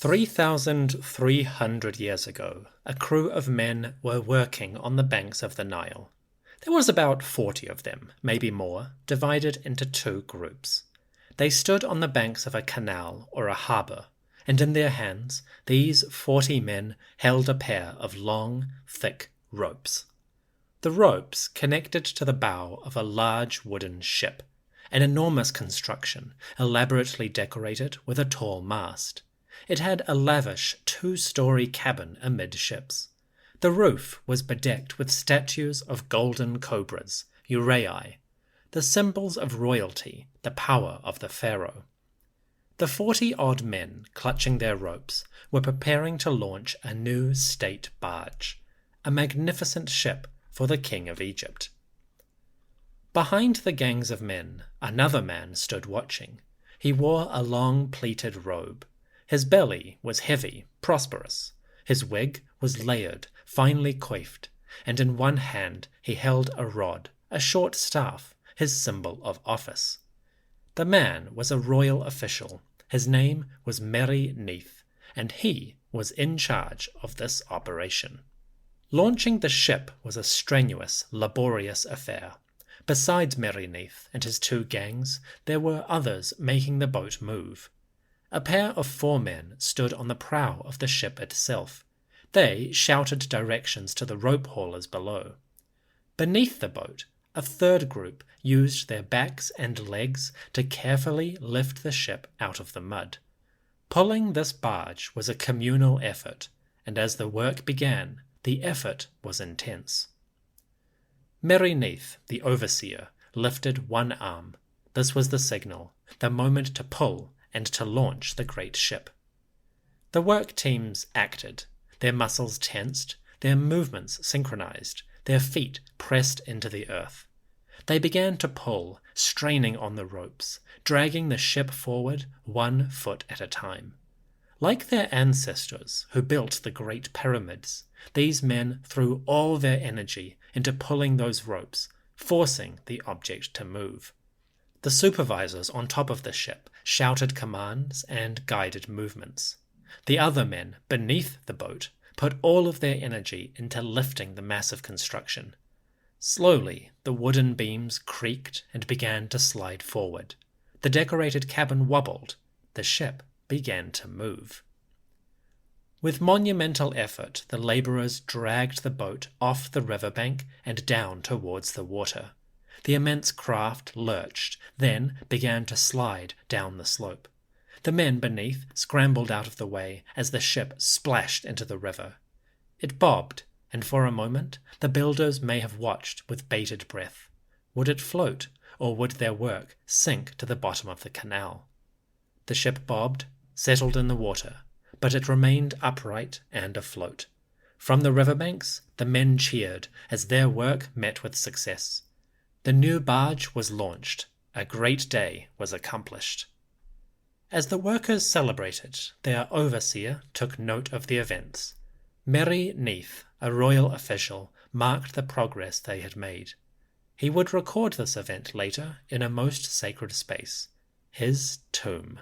3,300 years ago, a crew of men were working on the banks of the Nile. There was about 40 of them, maybe more, divided into two groups. They stood on the banks of a canal or a harbour, and in their hands these 40 men held a pair of long, thick ropes. The ropes connected to the bow of a large wooden ship, an enormous construction, elaborately decorated with a tall mast. It had a lavish 2-story cabin amidships. The roof was bedecked with statues of golden cobras, uraei, the symbols of royalty, the power of the pharaoh. The 40-odd men clutching their ropes were preparing to launch a new state barge, a magnificent ship for the king of Egypt. Behind the gangs of men, another man stood watching. He wore a long pleated robe. His belly was heavy, prosperous. His wig was layered, finely coiffed, and in one hand he held a rod, a short staff, his symbol of office. The man was a royal official. His name was Mery-Neith, and he was in charge of this operation. Launching the ship was a strenuous, laborious affair. Besides Mery-Neith and his two gangs, there were others making the boat move. A pair of 4 men stood on the prow of the ship itself. They shouted directions to the rope haulers below. Beneath the boat, a third group used their backs and legs to carefully lift the ship out of the mud. Pulling this barge was a communal effort, and as the work began, the effort was intense. Mery-Neith, the overseer, lifted one arm. This was the signal, the moment to pull and to launch the great ship. The work teams acted, their muscles tensed, their movements synchronized, their feet pressed into the earth. They began to pull, straining on the ropes, dragging the ship forward 1 foot at a time. Like their ancestors who built the Great Pyramids, these men threw all their energy into pulling those ropes, forcing the object to move. The supervisors on top of the ship shouted commands and guided movements. The other men beneath the boat put all of their energy into lifting the massive construction. Slowly, the wooden beams creaked and began to slide forward. The decorated cabin wobbled. The ship began to move. With monumental effort, the labourers dragged the boat off the riverbank and down towards the water. The immense craft lurched, then began to slide down the slope. The men beneath scrambled out of the way as the ship splashed into the river. It bobbed, and for a moment the builders may have watched with bated breath. Would it float, or would their work sink to the bottom of the canal? The ship bobbed, settled in the water, but it remained upright and afloat. From the riverbanks, the men cheered as their work met with success. The new barge was launched. A great day was accomplished. As the workers celebrated, their overseer took note of the events. Mery-Neith, a royal official, marked the progress they had made. He would record this event later in a most sacred space, his tomb.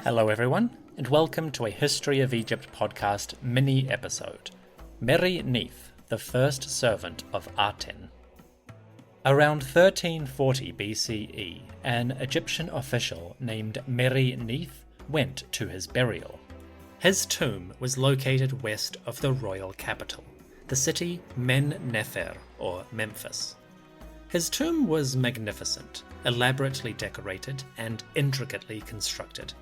Hello everyone, and welcome to a History of Egypt podcast mini-episode. Mery-Neith, the first servant of Aten. Around 1340 BCE, an Egyptian official named Mery-Neith went to his burial. His tomb was located west of the royal capital, the city Men-Nefer, or Memphis. His tomb was magnificent, elaborately decorated and intricately constructed.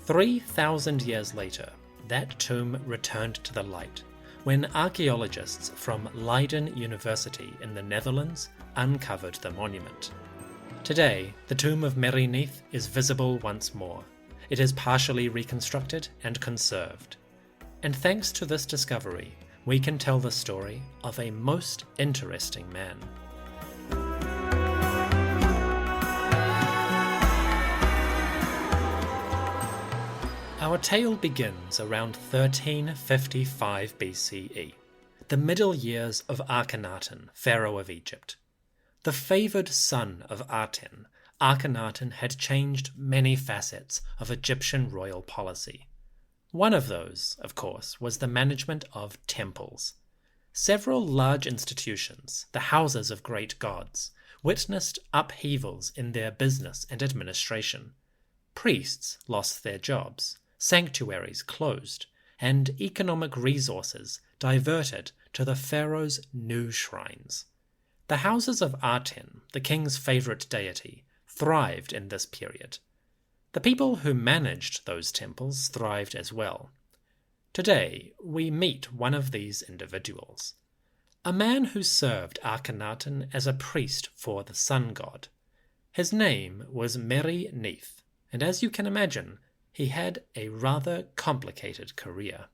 3,000 years later, that tomb returned to the light when archaeologists from Leiden University in the Netherlands uncovered the monument. Today, the tomb of Mery-Neith is visible once more. It is partially reconstructed and conserved. And thanks to this discovery, we can tell the story of a most interesting man. Our tale begins around 1355 BCE, the middle years of Akhenaten, pharaoh of Egypt. The favoured son of Aten, Akhenaten had changed many facets of Egyptian royal policy. One of those, of course, was the management of temples. Several large institutions, the houses of great gods, witnessed upheavals in their business and administration. Priests lost their jobs, sanctuaries closed, and economic resources diverted to the pharaoh's new shrines. The houses of Aten, the king's favourite deity, thrived in this period. The people who managed those temples thrived as well. Today, we meet one of these individuals, a man who served Akhenaten as a priest for the sun god. His name was Mery-Neith, and as you can imagine, he had a rather complicated career.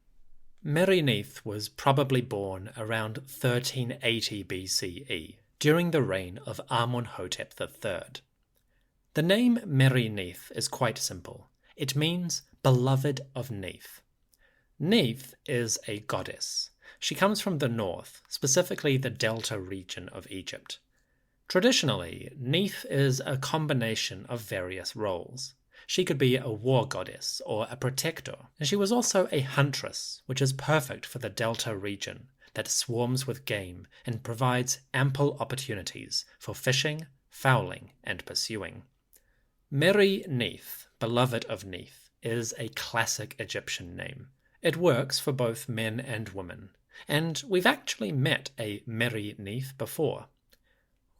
Mery-Neith was probably born around 1380 BCE, during the reign of Amenhotep III. The name Mery-Neith is quite simple. It means beloved of Neith. Neith is a goddess. She comes from the north, specifically the Delta region of Egypt. Traditionally, Neith is a combination of various roles. She could be a war goddess or a protector, and she was also a huntress, which is perfect for the Delta region that swarms with game and provides ample opportunities for fishing, fowling, and pursuing. Mery-Neith, beloved of Neith, is a classic Egyptian name. It works for both men and women, and we've actually met a Mery-Neith before.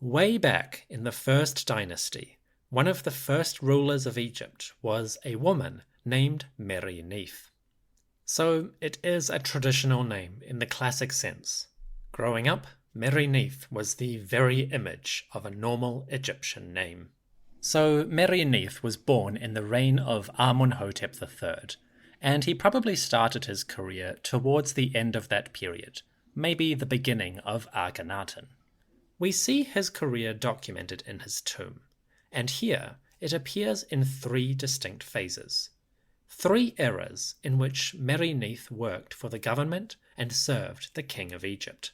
Way back in the First Dynasty, one of the first rulers of Egypt was a woman named Mery-Neith. So it is a traditional name in the classic sense. Growing up, Mery-Neith was the very image of a normal Egyptian name. So Mery-Neith was born in the reign of Amenhotep III, and he probably started his career towards the end of that period, maybe the beginning of Akhenaten. We see his career documented in his tomb, and here it appears in 3 distinct phases. 3 eras in which Mery-Neith worked for the government and served the king of Egypt.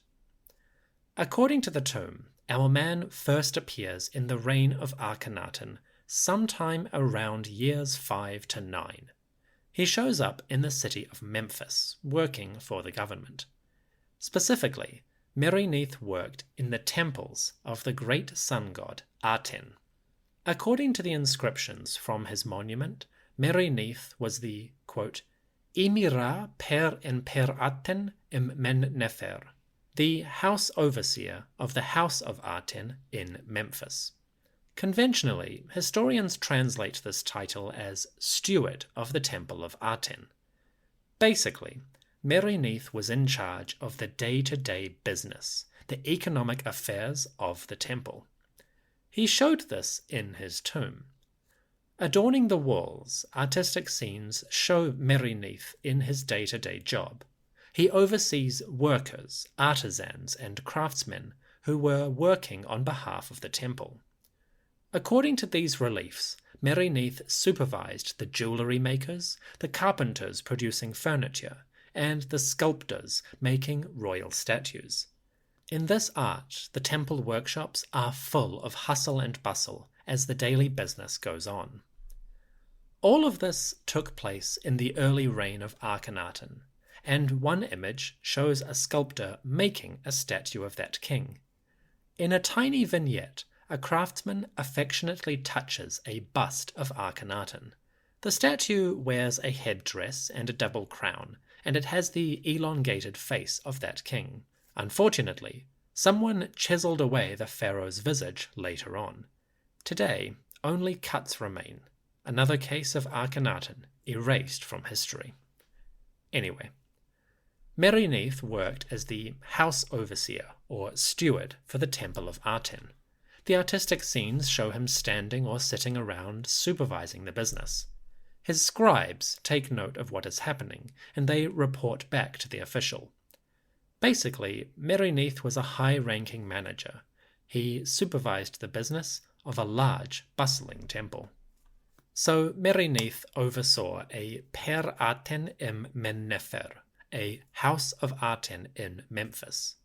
According to the tomb, our man first appears in the reign of Akhenaten sometime around years 5 to 9. He shows up in the city of Memphis, working for the government. Specifically, Mery-Neith worked in the temples of the great sun god Aten. According to the inscriptions from his monument, Mery-Neith was the, quote, Emira per en per Aten im Men-Nefer, the house overseer of the house of Aten in Memphis. Conventionally, historians translate this title as Steward of the Temple of Aten. Basically, Mery-Neith was in charge of the day-to-day business, the economic affairs of the temple. He showed this in his tomb. Adorning the walls, artistic scenes show Mery-Neith in his day-to-day job. He oversees workers, artisans, and craftsmen who were working on behalf of the temple. According to these reliefs, Mery-Neith supervised the jewellery makers, the carpenters producing furniture, and the sculptors making royal statues. In this art, the temple workshops are full of hustle and bustle as the daily business goes on. All of this took place in the early reign of Akhenaten, and one image shows a sculptor making a statue of that king. In a tiny vignette, a craftsman affectionately touches a bust of Akhenaten. The statue wears a headdress and a double crown, and it has the elongated face of that king. Unfortunately, someone chiseled away the pharaoh's visage later on. Today, only cuts remain. Another case of Akhenaten erased from history. Anyway, Mery-Neith worked as the house overseer, or steward, for the Temple of Aten. The artistic scenes show him standing or sitting around supervising the business. His scribes take note of what is happening, and they report back to the official. Basically, Mery-Neith was a high-ranking manager. He supervised the business of a large, bustling temple. So Mery-Neith oversaw a Per Aten im Men-Nefer, a house of Aten in Memphis.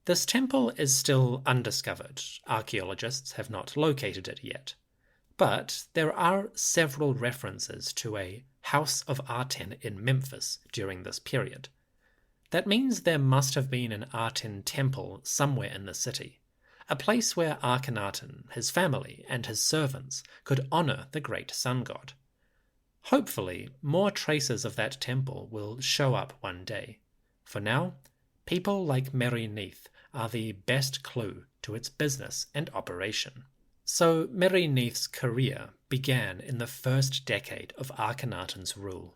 This temple is still undiscovered. Archaeologists have not located it yet. But there are several references to a House of Aten in Memphis during this period. That means there must have been an Aten temple somewhere in the city, a place where Akhenaten, his family, and his servants could honor the great sun god. Hopefully, more traces of that temple will show up one day. For now, people like Mery-Neith are the best clue to its business and operation. So Mery-Neith's career began in the first decade of Akhenaten's rule.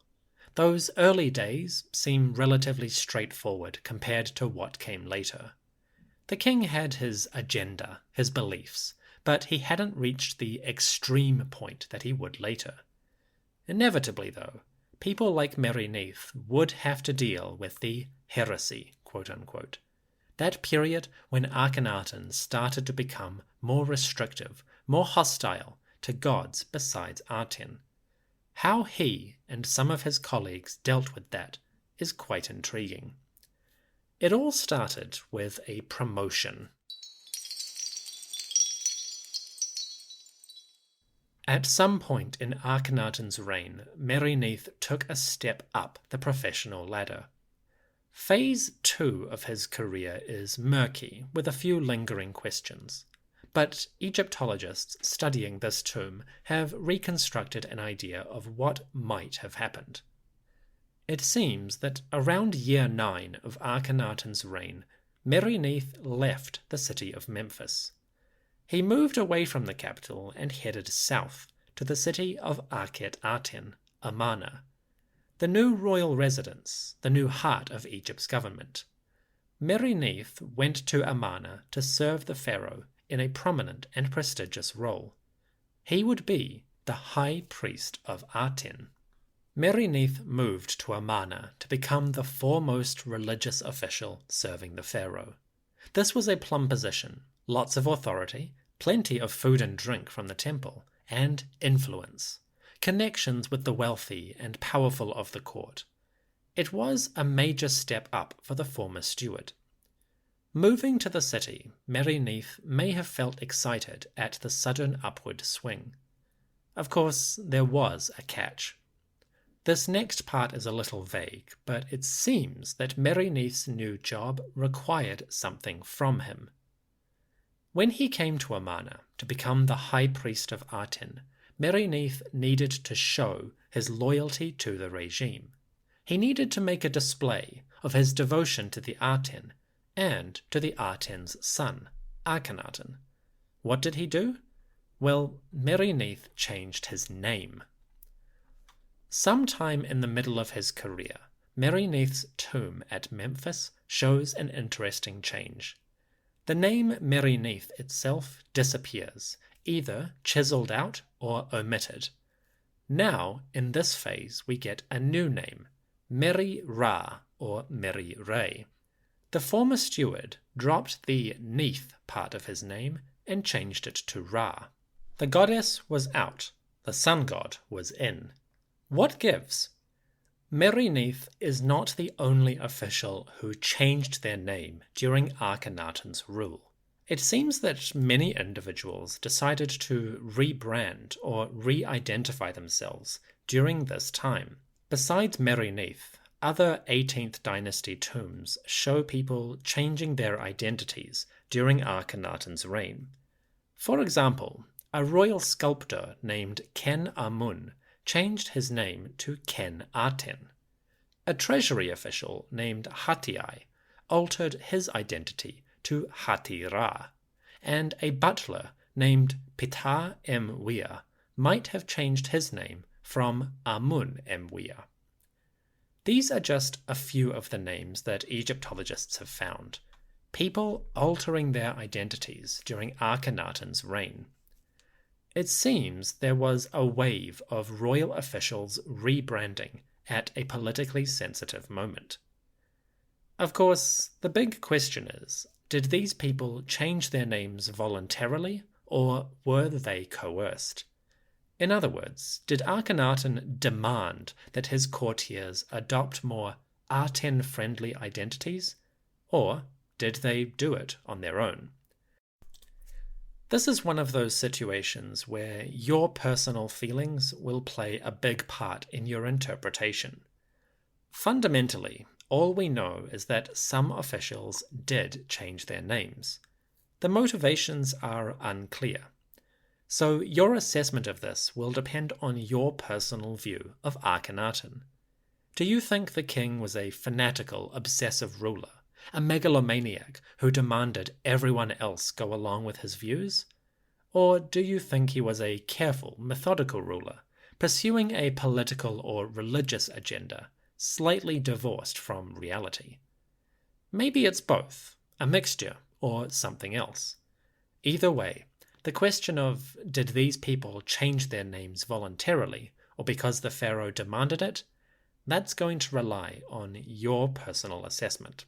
Those early days seem relatively straightforward compared to what came later. The king had his agenda, his beliefs, but he hadn't reached the extreme point that he would later. Inevitably, though, people like Mery-Neith would have to deal with the heresy, quote-unquote, that period when Akhenaten started to become more restrictive, more hostile to gods besides Aten. How he and some of his colleagues dealt with that is quite intriguing. It all started with a promotion. At some point in Akhenaten's reign, Mery-Neith took a step up the professional ladder. Phase 2 of his career is murky, with a few lingering questions. But Egyptologists studying this tomb have reconstructed an idea of what might have happened. It seems that around year 9 of Akhenaten's reign, Mery-Neith left the city of Memphis. He moved away from the capital and headed south to the city of Akhenaten, Amarna, the new royal residence, the new heart of Egypt's government. Mery-Neith went to Amarna to serve the pharaoh in a prominent and prestigious role. He would be the High Priest of Aten. Mery-Neith moved to Amarna to become the foremost religious official serving the pharaoh. This was a plum position, lots of authority, plenty of food and drink from the temple, and influence, connections with the wealthy and powerful of the court. It was a major step up for the former steward. Moving to the city, Mery-Neith may have felt excited at the sudden upward swing. Of course, there was a catch. This next part is a little vague, but it seems that Mery-Neith's new job required something from him. When he came to Amarna to become the High Priest of Aten, Mery-Neith needed to show his loyalty to the regime. He needed to make a display of his devotion to the Aten and to the Aten's son, Akhenaten. What did he do? Well, Mery-Neith changed his name. Sometime in the middle of his career, Mery-Neith's tomb at Memphis shows an interesting change. The name Mery-Neith itself disappears, either chiseled out or omitted. Now, in this phase, we get a new name, Mery-Ra or Mery-Re. The former steward dropped the Neith part of his name and changed it to Ra. The goddess was out, the sun god was in. What gives? Mery-Neith is not the only official who changed their name during Akhenaten's rule. It seems that many individuals decided to rebrand or re-identify themselves during this time. Besides Mery-Neith, other 18th dynasty tombs show people changing their identities during Akhenaten's reign. For example, a royal sculptor named Ken-Amun changed his name to Ken-Aten. A treasury official named Hatti altered his identity to Hatti-Ra, and a butler named Ptah-Em-Wea might have changed his name from Amun-Em-Wea. These are just a few of the names that Egyptologists have found, people altering their identities during Akhenaten's reign. It seems there was a wave of royal officials rebranding at a politically sensitive moment. Of course, the big question is, did these people change their names voluntarily, or were they coerced? In other words, did Akhenaten demand that his courtiers adopt more Aten-friendly identities, or did they do it on their own? This is one of those situations where your personal feelings will play a big part in your interpretation. Fundamentally, all we know is that some officials did change their names. The motivations are unclear. So your assessment of this will depend on your personal view of Akhenaten. Do you think the king was a fanatical, obsessive ruler, a megalomaniac who demanded everyone else go along with his views? Or do you think he was a careful, methodical ruler, pursuing a political or religious agenda, slightly divorced from reality? Maybe it's both, a mixture, or something else. Either way, the question of did these people change their names voluntarily or because the pharaoh demanded it, that's going to rely on your personal assessment.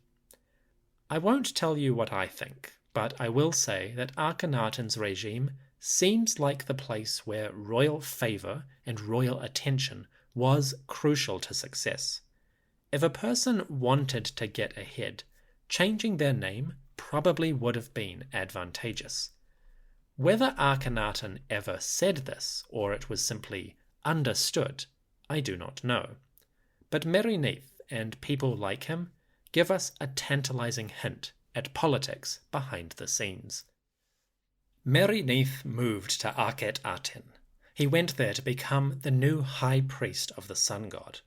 I won't tell you what I think, but I will say that Akhenaten's regime seems like the place where royal favour and royal attention was crucial to success. If a person wanted to get ahead, changing their name probably would have been advantageous. Whether Akhenaten ever said this, or it was simply understood, I do not know. But Mery-Neith and people like him give us a tantalizing hint at politics behind the scenes. Mery-Neith moved to Akhenaten. He went there to become the new High Priest of the Sun God,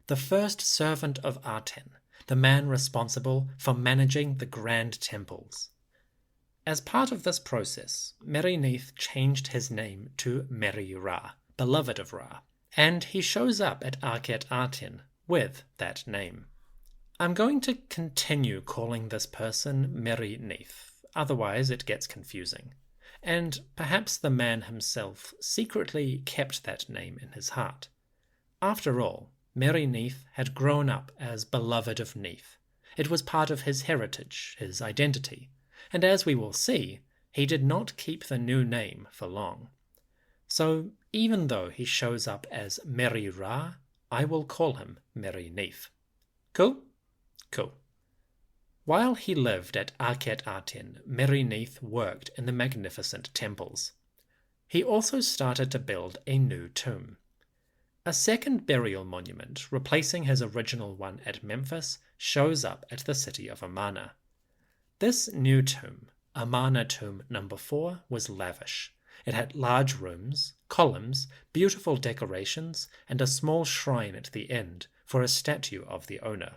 the first servant of Aten, the man responsible for managing the grand temples. As part of this process, Mery-Neith changed his name to Mery-Ra, beloved of Ra, and he shows up at Akhenaten with that name. I'm going to continue calling this person Mery-Neith, otherwise it gets confusing, and perhaps the man himself secretly kept that name in his heart. After all, Mery-Neith had grown up as beloved of Neith. It was part of his heritage, his identity, and as we will see, he did not keep the new name for long. So even though he shows up as Mery-Ra, I will call him Mery-Neith. Cool? Cool. While he lived at Akhenaten, Mery-Neith worked in the magnificent temples. He also started to build a new tomb. A second burial monument, replacing his original one at Memphis, shows up at the city of Amarna. This new tomb, Amarna Tomb number 4, was lavish. It had large rooms, columns, beautiful decorations, and a small shrine at the end for a statue of the owner.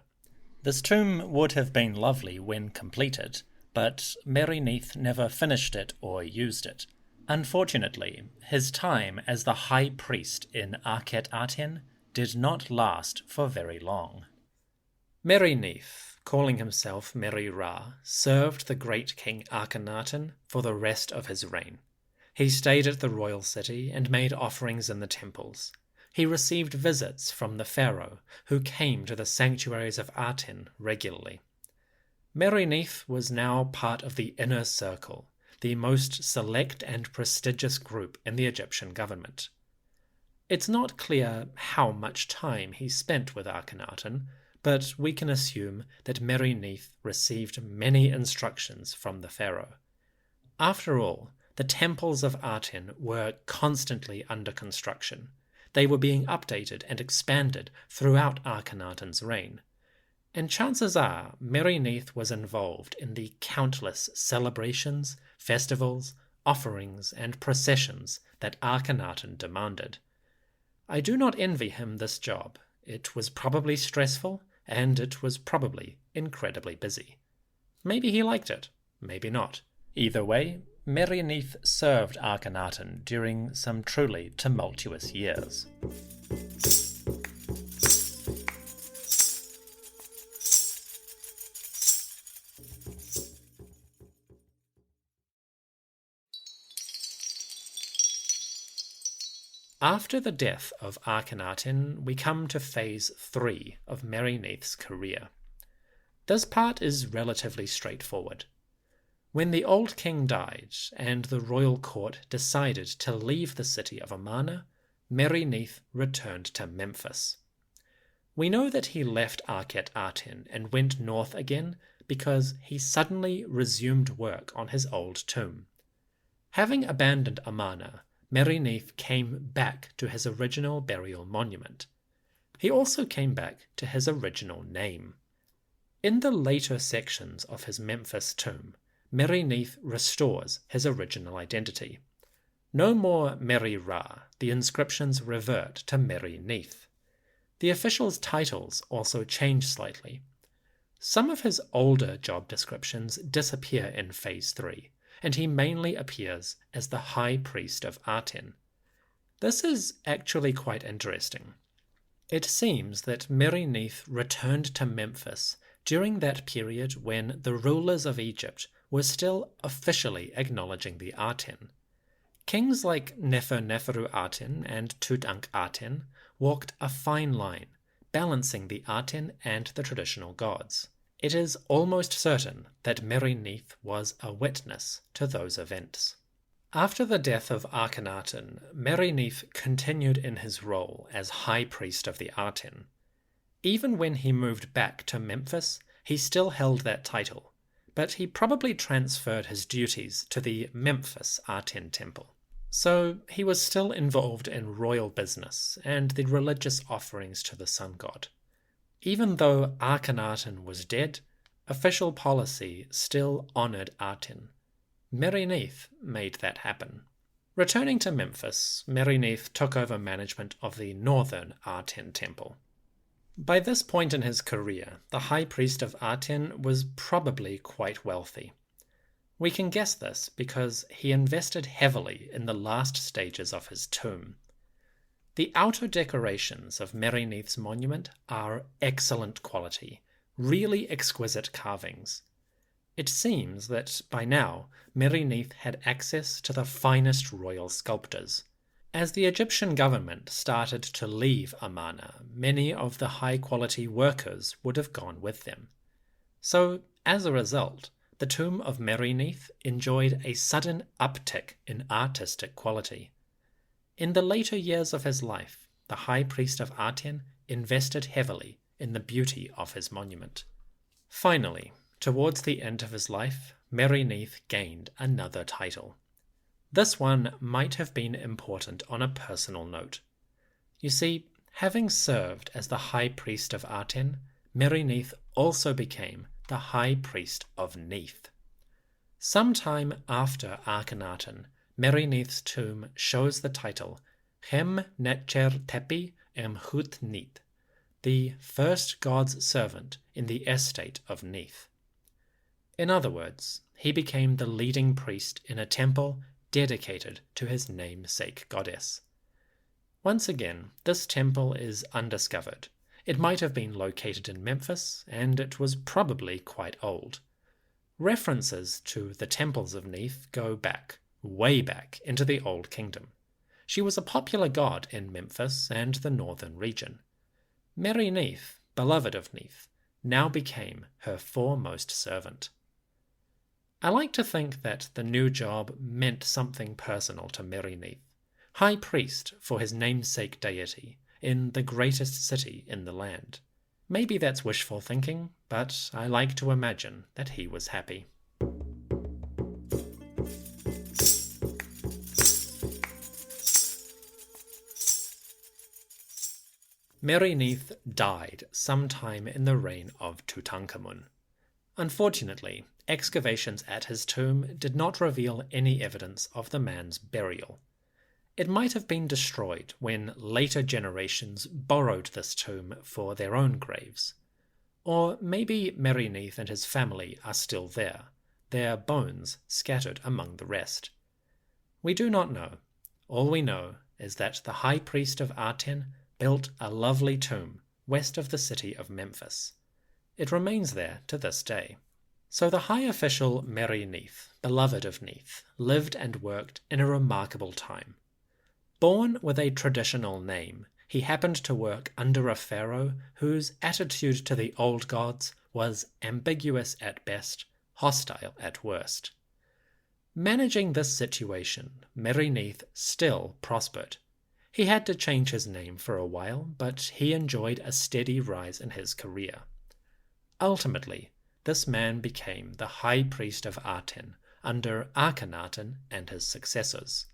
This tomb would have been lovely when completed, but Mery-Neith never finished it or used it. Unfortunately, his time as the High Priest in Akhenaten did not last for very long. Mery-Neith, calling himself Mery-Ra, served the great king Akhenaten for the rest of his reign. He stayed at the royal city and made offerings in the temples. He received visits from the pharaoh, who came to the sanctuaries of Aten regularly. Mery-Neith was now part of the inner circle, the most select and prestigious group in the Egyptian government. It's not clear how much time he spent with Akhenaten, but we can assume that Mery-Neith received many instructions from the pharaoh. After all, the temples of Aten were constantly under construction. They were being updated and expanded throughout Akhenaten's reign. And chances are Mery-Neith was involved in the countless celebrations, festivals, offerings, and processions that Akhenaten demanded. I do not envy him this job. It was probably stressful, and it was probably incredibly busy. Maybe he liked it, maybe not. Either way, Mery-Neith served Akhenaten during some truly tumultuous years. After the death of Akhenaten, we come to phase 3 of Mery-Neith's career. This part is relatively straightforward. When the old king died and the royal court decided to leave the city of Amarna, Mery-Neith returned to Memphis. We know that he left Akhenaten and went north again because he suddenly resumed work on his old tomb. Having abandoned Amarna, Mery-Neith came back to his original burial monument. He also came back to his original name. In the later sections of his Memphis tomb, Mery-Neith restores his original identity. No more Meri-Ra, the inscriptions revert to Mery-Neith. The official's titles also change slightly. Some of his older job descriptions disappear in Phase 3, and he mainly appears as the High Priest of Aten. This is actually quite interesting. It seems that Mery-Neith returned to Memphis during that period when the rulers of Egypt were still officially acknowledging the Aten. Kings like Nefer-Neferu-Aten and Tut'ankhamun walked a fine line, balancing the Aten and the traditional gods. It is almost certain that Mery-Neith was a witness to those events. After the death of Akhenaten, Mery-Neith continued in his role as High Priest of the Aten. Even when he moved back to Memphis, he still held that title, but he probably transferred his duties to the Memphis Aten Temple. So he was still involved in royal business and the religious offerings to the sun god. Even though Akhenaten was dead, official policy still honored Aten. Mery-Neith made that happen. Returning to Memphis, Mery-Neith took over management of the northern Aten temple. By this point in his career, the High Priest of Aten was probably quite wealthy. We can guess this because he invested heavily in the last stages of his tomb. The outer decorations of Mery-Neith's monument are excellent quality, really exquisite carvings. It seems that by now Mery-Neith had access to the finest royal sculptors. As the Egyptian government started to leave Amarna, many of the high-quality workers would have gone with them. So, as a result, the tomb of Mery-Neith enjoyed a sudden uptick in artistic quality. In the later years of his life, the High Priest of Aten invested heavily in the beauty of his monument. Finally, towards the end of his life, Mery-Neith gained another title. This one might have been important on a personal note. You see, having served as the High Priest of Aten, Mery-Neith also became the High Priest of Neith. Sometime after Akhenaten, Mery-Neith's tomb shows the title Hem Netcher Tepi Em Hut Neith, the first god's servant in the estate of Neith. In other words, he became the leading priest in a temple dedicated to his namesake goddess. Once again, this temple is undiscovered. It might have been located in Memphis, and it was probably quite old. References to the temples of Neith go back, way back, into the Old Kingdom. She was a popular god in Memphis and the northern region. Mery-Neith, beloved of Neith, now became her foremost servant. I like to think that the new job meant something personal to Mery-Neith, high priest for his namesake deity in the greatest city in the land. Maybe that's wishful thinking, but I like to imagine that he was happy. Mery-Neith died sometime in the reign of Tutankhamun. Unfortunately, excavations at his tomb did not reveal any evidence of the man's burial. It might have been destroyed when later generations borrowed this tomb for their own graves. Or maybe Mery-Neith and his family are still there, their bones scattered among the rest. We do not know. All we know is that the High Priest of Aten built a lovely tomb west of the city of Memphis. It remains there to this day. So the high official Mery-Neith, beloved of Neith, lived and worked in a remarkable time. Born with a traditional name, he happened to work under a pharaoh whose attitude to the old gods was ambiguous at best, hostile at worst. Managing this situation, Mery-Neith still prospered. He had to change his name for a while, but he enjoyed a steady rise in his career. Ultimately, this man became the High Priest of Aten under Akhenaten and his successors.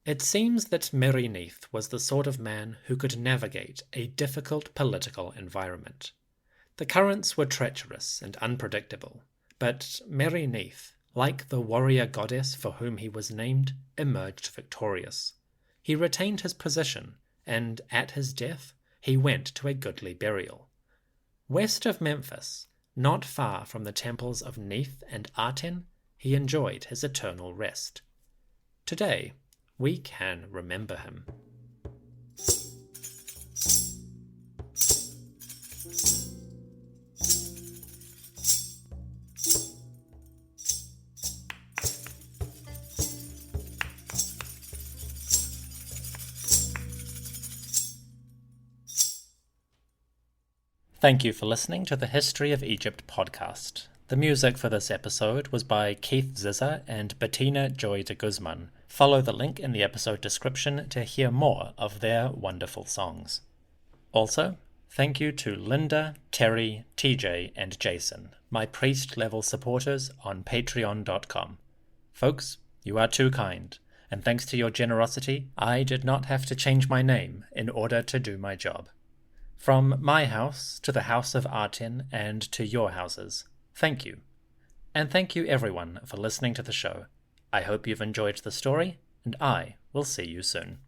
It seems that Mery-Neith was the sort of man who could navigate a difficult political environment. The currents were treacherous and unpredictable, but Mery-Neith, like the warrior goddess for whom he was named, emerged victorious. He retained his position, and at his death he went to a goodly burial. West of Memphis, not far from the temples of Neith and Aten, he enjoyed his eternal rest. Today, we can remember him. Thank you for listening to the History of Egypt podcast. The music for this episode was by Keith Zizza and Bettina Joy de Guzman. Follow the link in the episode description to hear more of their wonderful songs. Also, thank you to Linda, Terry, TJ, and Jason, my priest-level supporters on patreon.com. Folks, you are too kind, and thanks to your generosity, I did not have to change my name in order to do my job. From my house to the house of Aten and to your houses, thank you. And thank you everyone for listening to the show. I hope you've enjoyed the story, and I will see you soon.